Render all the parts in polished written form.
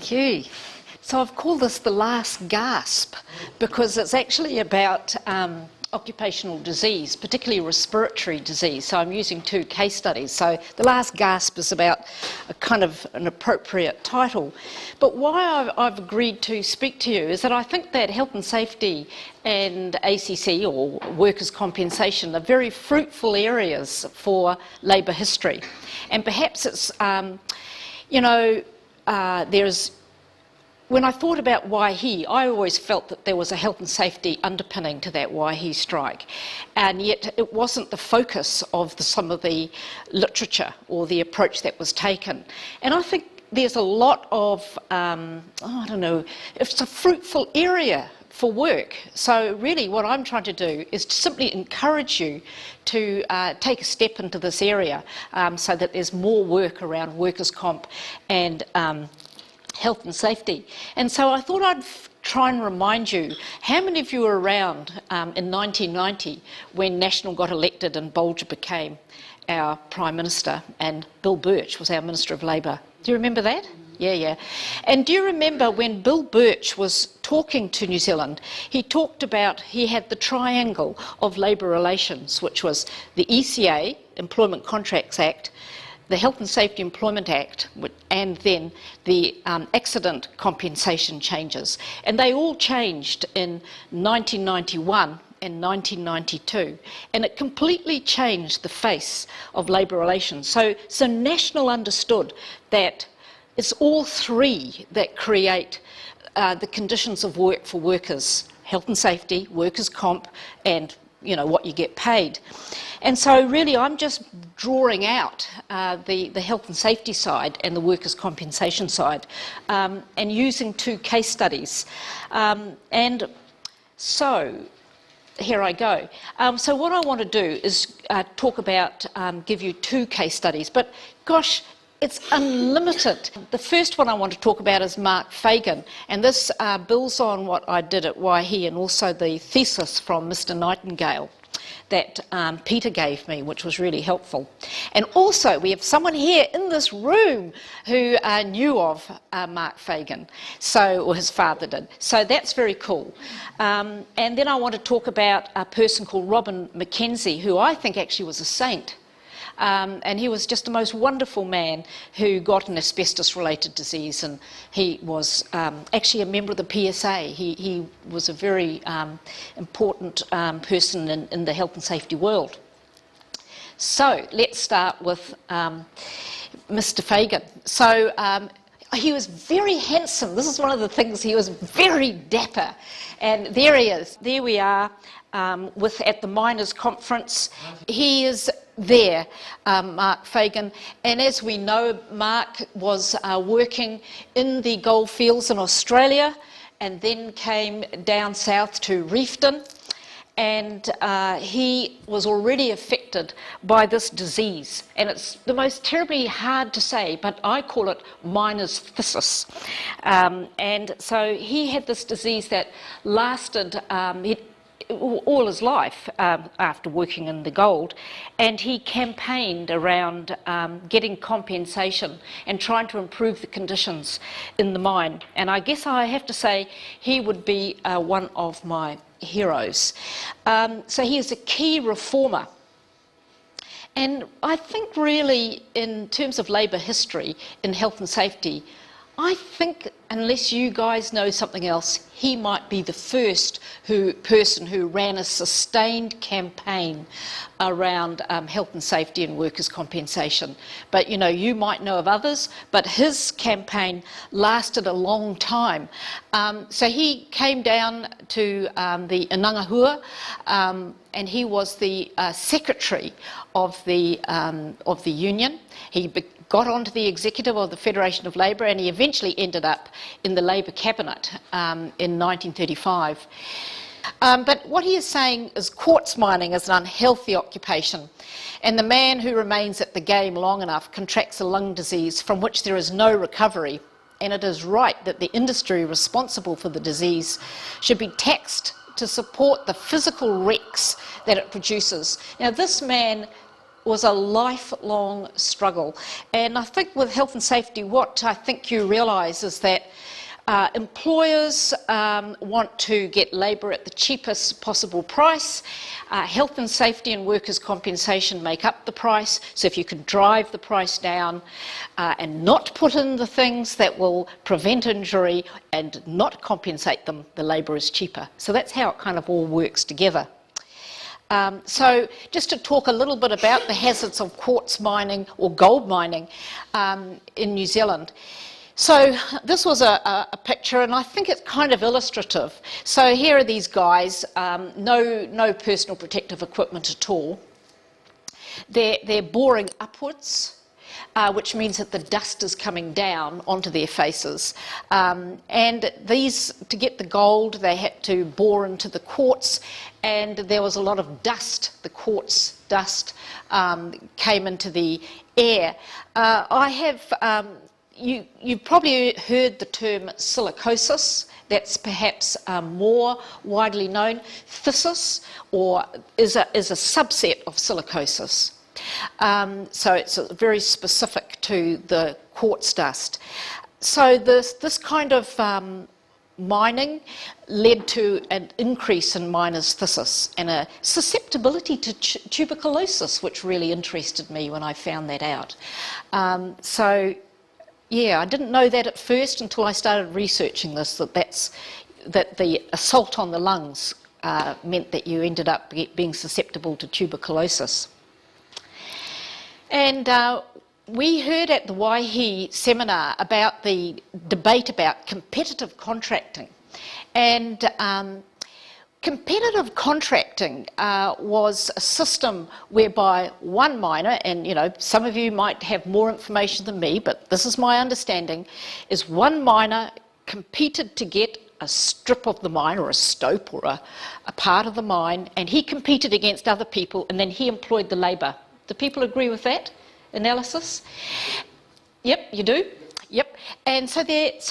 Thank you. So I've called this the last gasp because it's actually about occupational disease, particularly respiratory disease. So I'm using two case studies. So the last gasp is about a kind of an appropriate title. But why I've agreed to speak to you is that I think that health and safety and ACC, or workers' compensation, are very fruitful areas for Labour history. And perhaps it's, when I thought about Waihi, I always felt that there was a health and safety underpinning to that Waihi strike, and yet it wasn't the focus of some of the literature or the approach that was taken. And I think there's a lot of, it's a fruitful area for work. So really what I'm trying to do is to simply encourage you to take a step into this area so that there's more work around workers' comp and health and safety. And so I thought I'd try and remind you, how many of you were around in 1990 when National got elected and Bolger became our Prime Minister and Bill Birch was our Minister of Labour? Do you remember that? Yeah. And do you remember when Bill Birch was talking to New Zealand, he talked about, he had the triangle of labour relations, which was the ECA, Employment Contracts Act, the Health and Safety Employment Act, and then the accident compensation changes. And they all changed in 1991 and 1992, and it completely changed the face of labour relations. So National understood that it's all three that create the conditions of work for workers: health and safety, workers' comp, and what you get paid. And so really I'm just drawing out the health and safety side and the workers' compensation side and using two case studies. And so here I go. So what I want to do is talk about, give you two case studies, but gosh, it's unlimited. The first one I want to talk about is Mark Fagan, and this builds on what I did at Waihi and also the thesis from Mr. Nightingale that Peter gave me, which was really helpful. And also we have someone here in this room who knew of Mark Fagan, or his father did. So that's very cool. And then I want to talk about a person called Robin McKenzie, who I think actually was a saint. And he was just the most wonderful man who got an asbestos-related disease, and he was actually a member of the PSA. He was a very important person in the health and safety world. So let's start with Mr. Fagan. So he was very handsome. This is one of the things. He was very dapper, and there he is. There we are at the miners' conference. He is there, Mark Fagan, and as we know, Mark was working in the gold fields in Australia and then came down south to Reefton, and he was already affected by this disease, and it's the most terribly hard to say, but I call it miner's phthisis. And so he had this disease that lasted all his life after working in the gold, and he campaigned around getting compensation and trying to improve the conditions in the mine. And I guess I have to say he would be one of my heroes. So he is a key reformer. And I think really in terms of labour history in health and safety, I think, unless you guys know something else, he might be the first person who ran a sustained campaign around health and safety and workers' compensation. But you might know of others, but his campaign lasted a long time. So he came down to the Inangahua, and he was the secretary of the union. He got onto the executive of the Federation of Labour, and he eventually ended up in the Labour cabinet in 1935. But what he is saying is quartz mining is an unhealthy occupation, and the man who remains at the game long enough contracts a lung disease from which there is no recovery, and it is right that the industry responsible for the disease should be taxed to support the physical wrecks that it produces. Now, this man was a lifelong struggle. And I think with health and safety, what I think you realise is that employers want to get labour at the cheapest possible price. Health and safety and workers' compensation make up the price. So if you can drive the price down and not put in the things that will prevent injury and not compensate them, the labour is cheaper. So that's how it kind of all works together. So just to talk a little bit about the hazards of quartz mining or gold mining in New Zealand. So this was a picture, and I think it's kind of illustrative. So here are these guys, no personal protective equipment at all. They're boring upwards, which means that the dust is coming down onto their faces. And these, to get the gold, they had to bore into the quartz, and there was a lot of dust. The quartz dust came into the air. You've probably heard the term silicosis. That's perhaps more widely known. Phthisis is a subset of silicosis. So it's very specific to the quartz dust. So this kind of mining led to an increase in miners' phthisis and a susceptibility to tuberculosis, which really interested me when I found that out. Yeah, I didn't know that at first until I started researching this, that the assault on the lungs meant that you ended up being susceptible to tuberculosis. And we heard at the Waihi seminar about the debate about competitive contracting. And competitive contracting was a system whereby one miner, and some of you might have more information than me, but this is my understanding, is one miner competed to get a strip of the mine or a stope or a part of the mine, and he competed against other people, and then he employed the labour. Do people agree with that analysis? Yep, you do? Yep. And so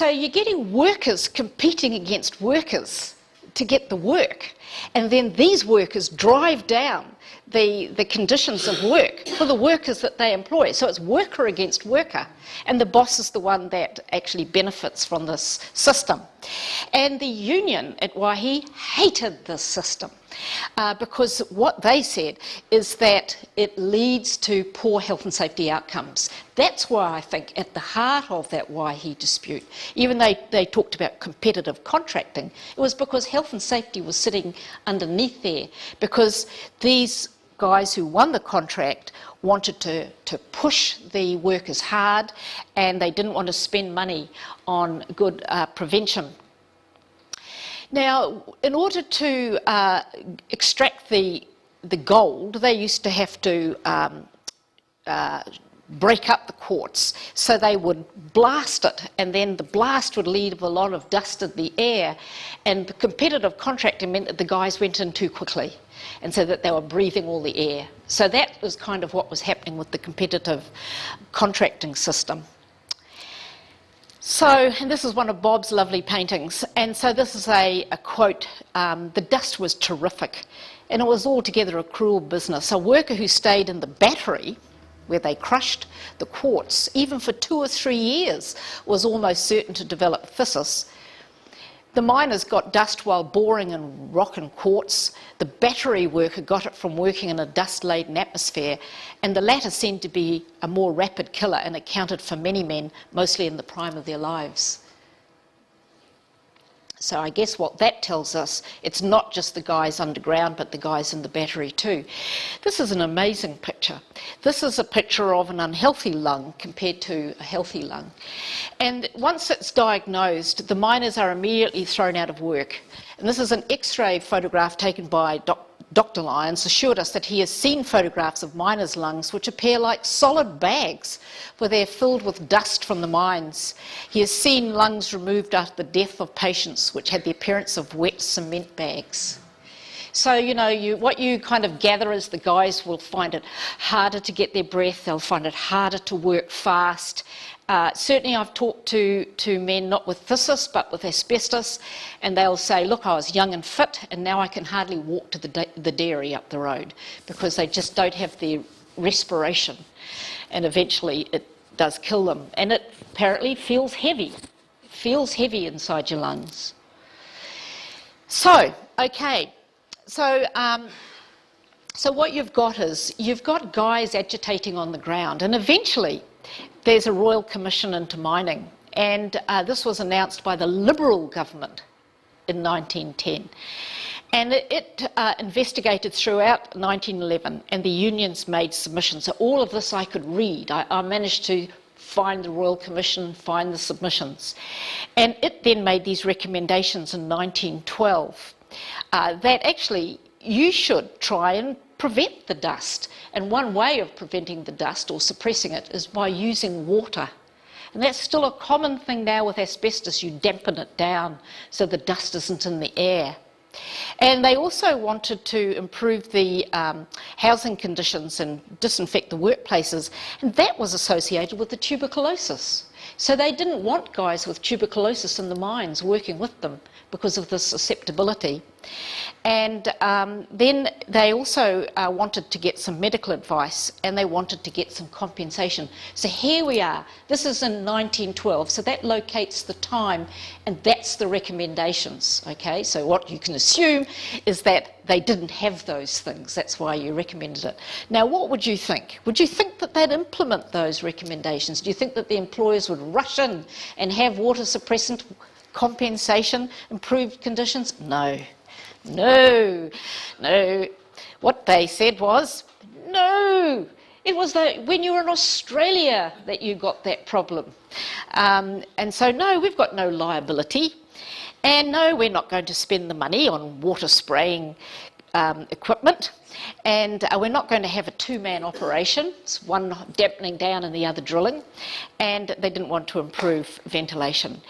you're getting workers competing against workers to get the work, and then these workers drive down the conditions of work for the workers that they employ. So it's worker against worker, and the boss is the one that actually benefits from this system. And the union at Waihi hated this system because what they said is that it leads to poor health and safety outcomes. That's why I think at the heart of that Waihi dispute, even though they talked about competitive contracting, it was because health and safety was sitting underneath there, because these guys who won the contract wanted to push the workers hard, and they didn't want to spend money on good prevention. Now, in order to extract the gold, they used to have to break up the quartz. So they would blast it, and then the blast would leave a lot of dust in the air, and the competitive contracting meant that the guys went in too quickly, and so that they were breathing all the air. So that was kind of what was happening with the competitive contracting system. So, and this is one of Bob's lovely paintings, and so this is a quote, "The dust was terrific, and it was altogether a cruel business. A worker who stayed in the battery, where they crushed the quartz, even for 2 or 3 years, was almost certain to develop phthisis. The miners got dust while boring in rock and quartz. The battery worker got it from working in a dust-laden atmosphere, and the latter seemed to be a more rapid killer and accounted for many men, mostly in the prime of their lives." So I guess what that tells us, it's not just the guys underground, but the guys in the battery too. This is an amazing picture. This is a picture of an unhealthy lung compared to a healthy lung. And once it's diagnosed, the miners are immediately thrown out of work. And this is an X-ray photograph taken by Dr. Lyons, assured us that he has seen photographs of miners' lungs which appear like solid bags, for they're filled with dust from the mines. He has seen lungs removed after the death of patients which had the appearance of wet cement bags. So, what you kind of gather is the guys will find it harder to get their breath, they'll find it harder to work fast. Certainly I've talked to men not with phthisis but with asbestos, and they'll say, look, I was young and fit and now I can hardly walk to the dairy up the road, because they just don't have the respiration, and eventually it does kill them. And it apparently feels heavy. It feels heavy inside your lungs. So, okay, so what you've got is, you've got guys agitating on the ground, and eventually there's a Royal Commission into Mining, and this was announced by the Liberal government in 1910. And it investigated throughout 1911, and the unions made submissions. So all of this I could read. I managed to find the Royal Commission, find the submissions. And it then made these recommendations in 1912 that actually you should try and prevent the dust. And one way of preventing the dust or suppressing it is by using water. And that's still a common thing now with asbestos. You dampen it down so the dust isn't in the air. And they also wanted to improve the housing conditions and disinfect the workplaces, and that was associated with the tuberculosis. So they didn't want guys with tuberculosis in the mines working with them because of the susceptibility. And then they also wanted to get some medical advice, and they wanted to get some compensation. So here we are. This is in 1912, so that locates the time, and that's the recommendations, okay? So what you can assume is that they didn't have those things. That's why you recommended it. Now, what would you think? Would you think that they'd implement those recommendations? Do you think that the employers would rush in and have water suppressant compensation, improved conditions? No. No, no. What they said was, no. It was when you were in Australia that you got that problem. And so, no, we've got no liability. And no, we're not going to spend the money on water spraying equipment. And we're not going to have a two-man operation. It's one dampening down and the other drilling. And they didn't want to improve ventilation.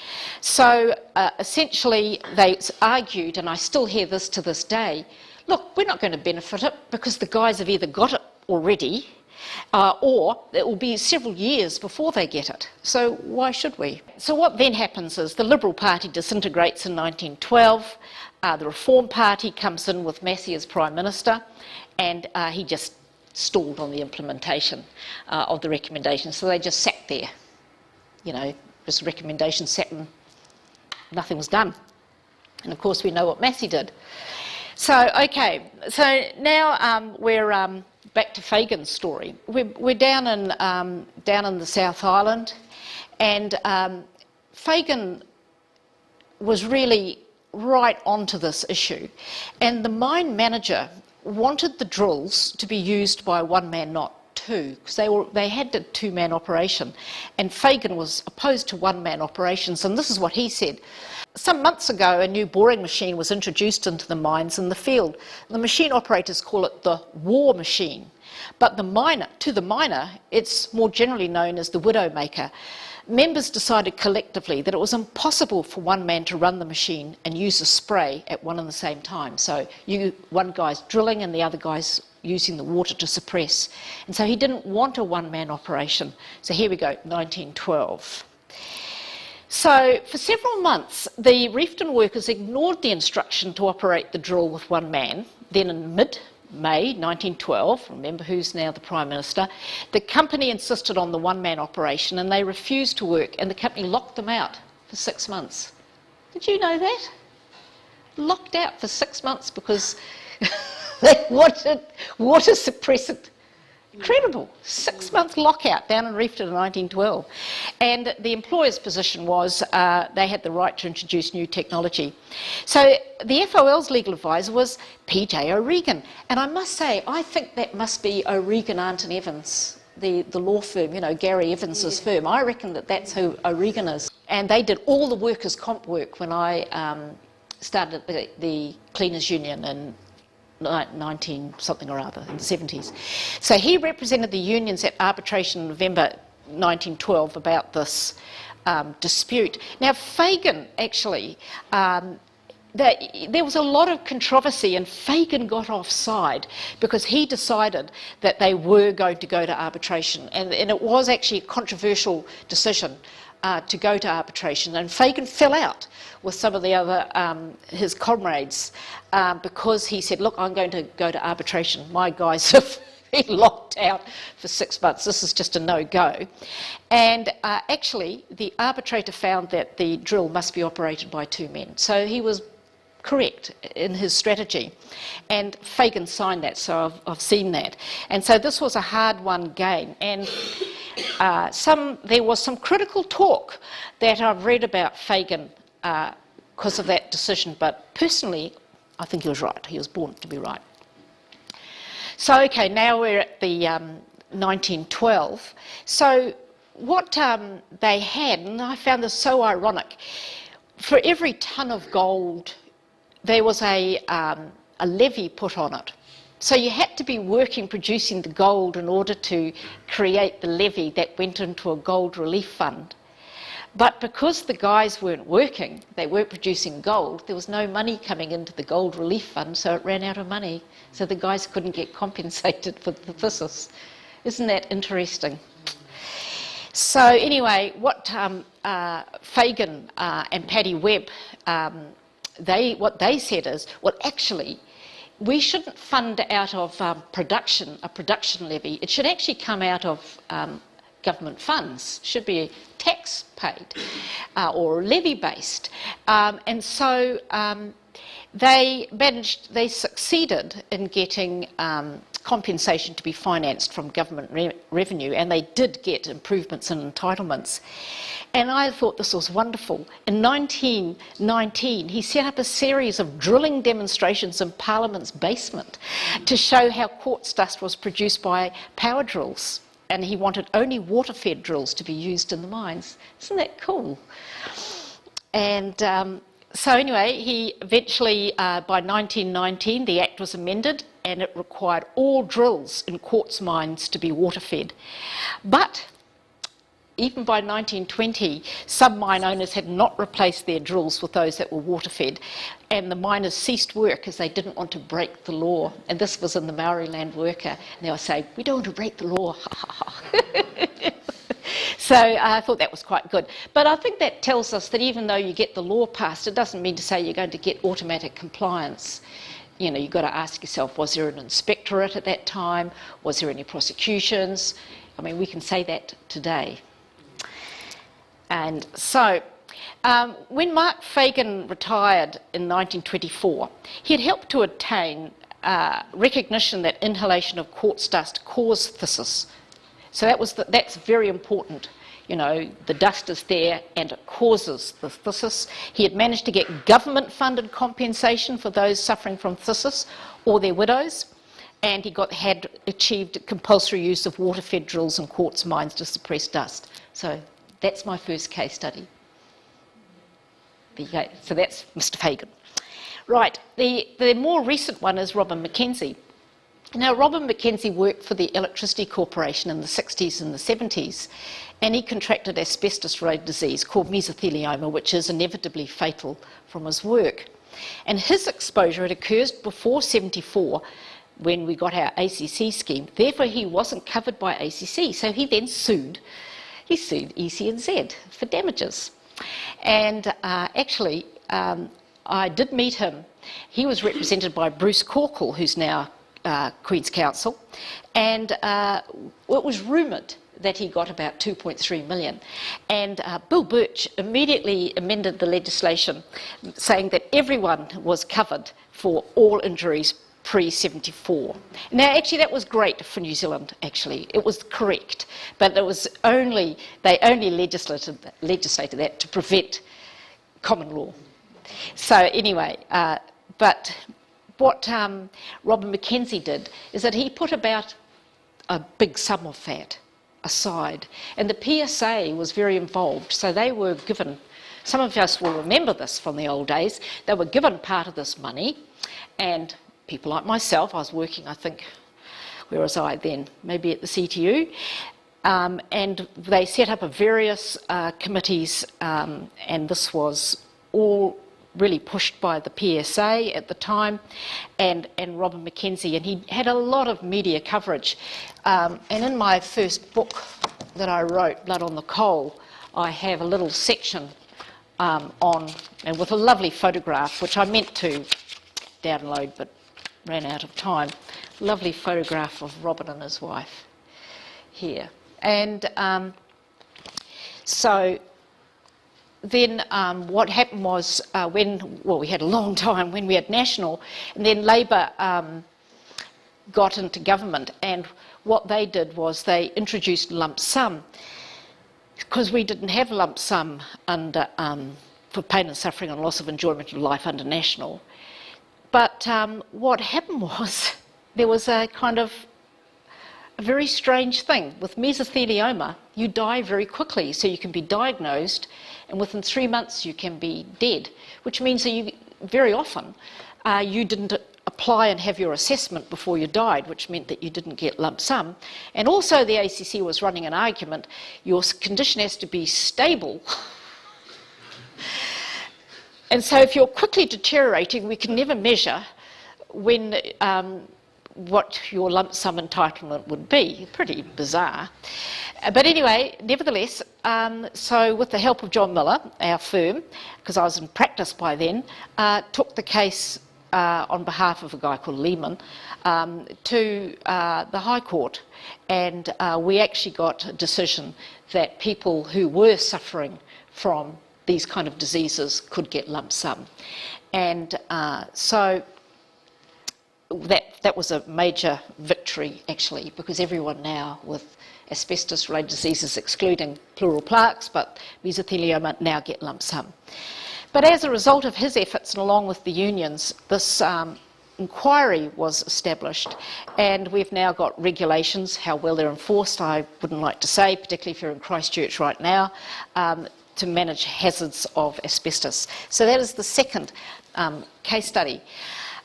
So essentially they argued, and I still hear this to this day, look, we're not going to benefit it because the guys have either got it already or it will be several years before they get it. So why should we? So what then happens is the Liberal Party disintegrates in 1912. The Reform Party comes in with Massey as Prime Minister, and he just stalled on the implementation of the recommendations. So they just sat there, you know, just recommendations sat and nothing was done. And of course we know what Massey did. So, okay, so now we're back to Fagan's story. We're down in the South Island, and Fagan was really right onto this issue, and the mine manager wanted the drills to be used by one man, not two, because they had a two-man operation, and Fagan was opposed to one-man operations. And this is what he said: some months ago a new boring machine was introduced into the mines in the field. The machine operators call it the war machine, but to the miner it's more generally known as the widowmaker. Members decided collectively that it was impossible for one man to run the machine and use a spray at one and the same time. So one guy's drilling and the other guy's using the water to suppress. And so he didn't want a one-man operation. So here we go, 1912. So for several months, the Reefton workers ignored the instruction to operate the drill with one man. Then in May 1912, remember who's now the Prime Minister, the company insisted on the one-man operation, and they refused to work, and the company locked them out for 6 months. Did you know that? Locked out for 6 months because they wanted water suppressant. Incredible. 6 month lockout down in Reefton in 1912. And the employer's position was they had the right to introduce new technology. So the FOL's legal advisor was P.J. O'Regan. And I must say, I think that must be O'Regan, Arndt and Evans, the law firm, you know, Gary Evans's firm. I reckon that's who O'Regan is. And they did all the workers' comp work when I started the Cleaners Union in 19 something or other, in the 70s. So he represented the unions at arbitration in November 1912 about this dispute. Now Fagan actually, there was a lot of controversy, and Fagan got offside because he decided that they were going to go to arbitration, and it was actually a controversial decision to go to arbitration, and Fagan fell out with some of the other, his comrades, because he said, look, I'm going to go to arbitration. My guys have be locked out for 6 months. This is just a no-go. And actually, the arbitrator found that the drill must be operated by 2 men. So he was correct in his strategy. And Fagan signed that, so I've seen that. And so this was a hard-won game. And there was some critical talk that I've read about Fagan because of that decision, but personally, I think he was right. He was born to be right. So, okay, now we're at the 1912. So what they had, and I found this so ironic, for every tonne of gold, there was a levy put on it. So you had to be working, producing the gold in order to create the levy that went into a gold relief fund. But because the guys weren't working, they weren't producing gold, there was no money coming into the gold relief fund, so it ran out of money. So the guys couldn't get compensated for the thyssus. Isn't that interesting? So anyway, what Fagan and Paddy Webb, what they said is, well, actually, we shouldn't fund out of a production levy. It should actually come out of government funds, should be tax paid or levy based. And so they succeeded in getting compensation to be financed from government revenue, and they did get improvements in entitlements. And I thought this was wonderful. In 1919, he set up a series of drilling demonstrations in Parliament's basement to show how quartz dust was produced by power drills. And he wanted only water-fed drills to be used in the mines. Isn't that cool? And so anyway, he eventually, by 1919, the Act was amended and it required all drills in quartz mines to be water-fed. But even by 1920, some mine owners had not replaced their drills with those that were water-fed, and the miners ceased work as they didn't want to break the law. And this was in the Maoriland Worker, and they were saying, we don't want to break the law. So I thought that was quite good. But I think that tells us that even though you get the law passed, it doesn't mean to say you're going to get automatic compliance. You know, you've got to ask yourself, was there an inspectorate at that time? Was there any prosecutions? I mean, we can say that today. And so, when Mark Fagan retired in 1924, he had helped to attain recognition that inhalation of quartz dust caused phthisis. So that's very important. You know, the dust is there and it causes the phthisis. He had managed to get government-funded compensation for those suffering from phthisis or their widows, and he had achieved compulsory use of water-fed drills in quartz mines to suppress dust. So that's my first case study. So that's Mr. Fagan. Right, the more recent one is Robin Mackenzie. Now, Robin Mackenzie worked for the Electricity Corporation in the 60s and the 70s, and he contracted asbestos-related disease called mesothelioma, which is inevitably fatal from his work. And his exposure had occurred before 74, when we got our ACC scheme. Therefore, he wasn't covered by ACC, so he then sued. He sued EC&Z for damages. And actually, I did meet him. He was represented by Bruce Corkle, who's now Queen's Counsel, and it was rumoured that he got about 2.3 million. And Bill Birch immediately amended the legislation saying that everyone was covered for all injuries pre-74. Now, actually, that was great for New Zealand, actually. It was correct, but it was they only legislated that to prevent common law. So anyway, but what Robin Mackenzie did is that he put about a big sum of that aside, and the PSA was very involved, so they were given, some of us will remember this from the old days, they were given part of this money, and people like myself, I was working, I think, where was I then? Maybe at the CTU, and they set up various committees, and this was all really pushed by the PSA at the time, and Robin Mackenzie, and he had a lot of media coverage. And in my first book that I wrote, Blood on the Coal, I have a little section on, and with a lovely photograph, which I meant to download but ran out of time. lovely photograph of Robin and his wife here. And so then what happened was we had a long time when we had National, and then Labour got into government, and what they did was they introduced lump sum, because we didn't have lump sum under, for pain and suffering and loss of enjoyment of life under National. But what happened was there was a kind of a very strange thing. With mesothelioma, you die very quickly, so you can be diagnosed, and within 3 months you can be dead, which means that you, very often you didn't apply and have your assessment before you died, which meant that you didn't get lump sum. And also the ACC was running an argument, your condition has to be stable. And so if you're quickly deteriorating, we can never measure when what your lump sum entitlement would be. Pretty bizarre. But anyway, nevertheless, so with the help of John Miller, our firm, because I was in practice by then, took the case on behalf of a guy called Lehman to the High Court, and we actually got a decision that people who were suffering from these kind of diseases could get lump sum. And so that was a major victory, actually, because everyone now with asbestos-related diseases, excluding pleural plaques, but mesothelioma, now get lump sum. But as a result of his efforts, and along with the unions, this inquiry was established, and we've now got regulations. How well they're enforced, I wouldn't like to say, particularly if you're in Christchurch right now, to manage hazards of asbestos. So that is the second case study.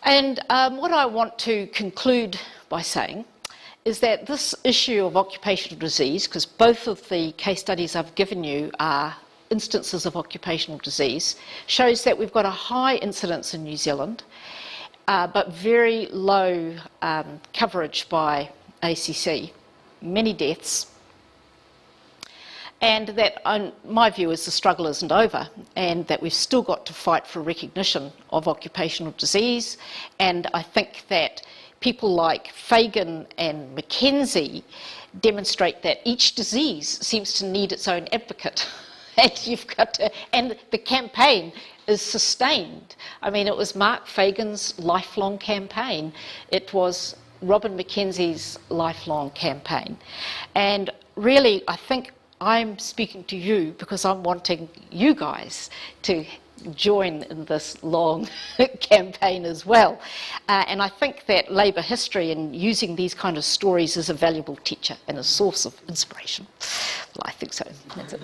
And what I want to conclude by saying is that this issue of occupational disease, because both of the case studies I've given you are instances of occupational disease, shows that we've got a high incidence in New Zealand, but very low coverage by ACC, many deaths, and that, my view is, the struggle isn't over, and that we've still got to fight for recognition of occupational disease. And I think that people like Fagan and Mackenzie demonstrate that each disease seems to need its own advocate. And you've got to, and the campaign is sustained. I mean, it was Mark Fagan's lifelong campaign. It was Robin Mackenzie's lifelong campaign. And really, I think I'm speaking to you because I'm wanting you guys to join in this long campaign as well. And I think that Labour history and using these kind of stories is a valuable teacher and a source of inspiration. Well, I think so. That's it.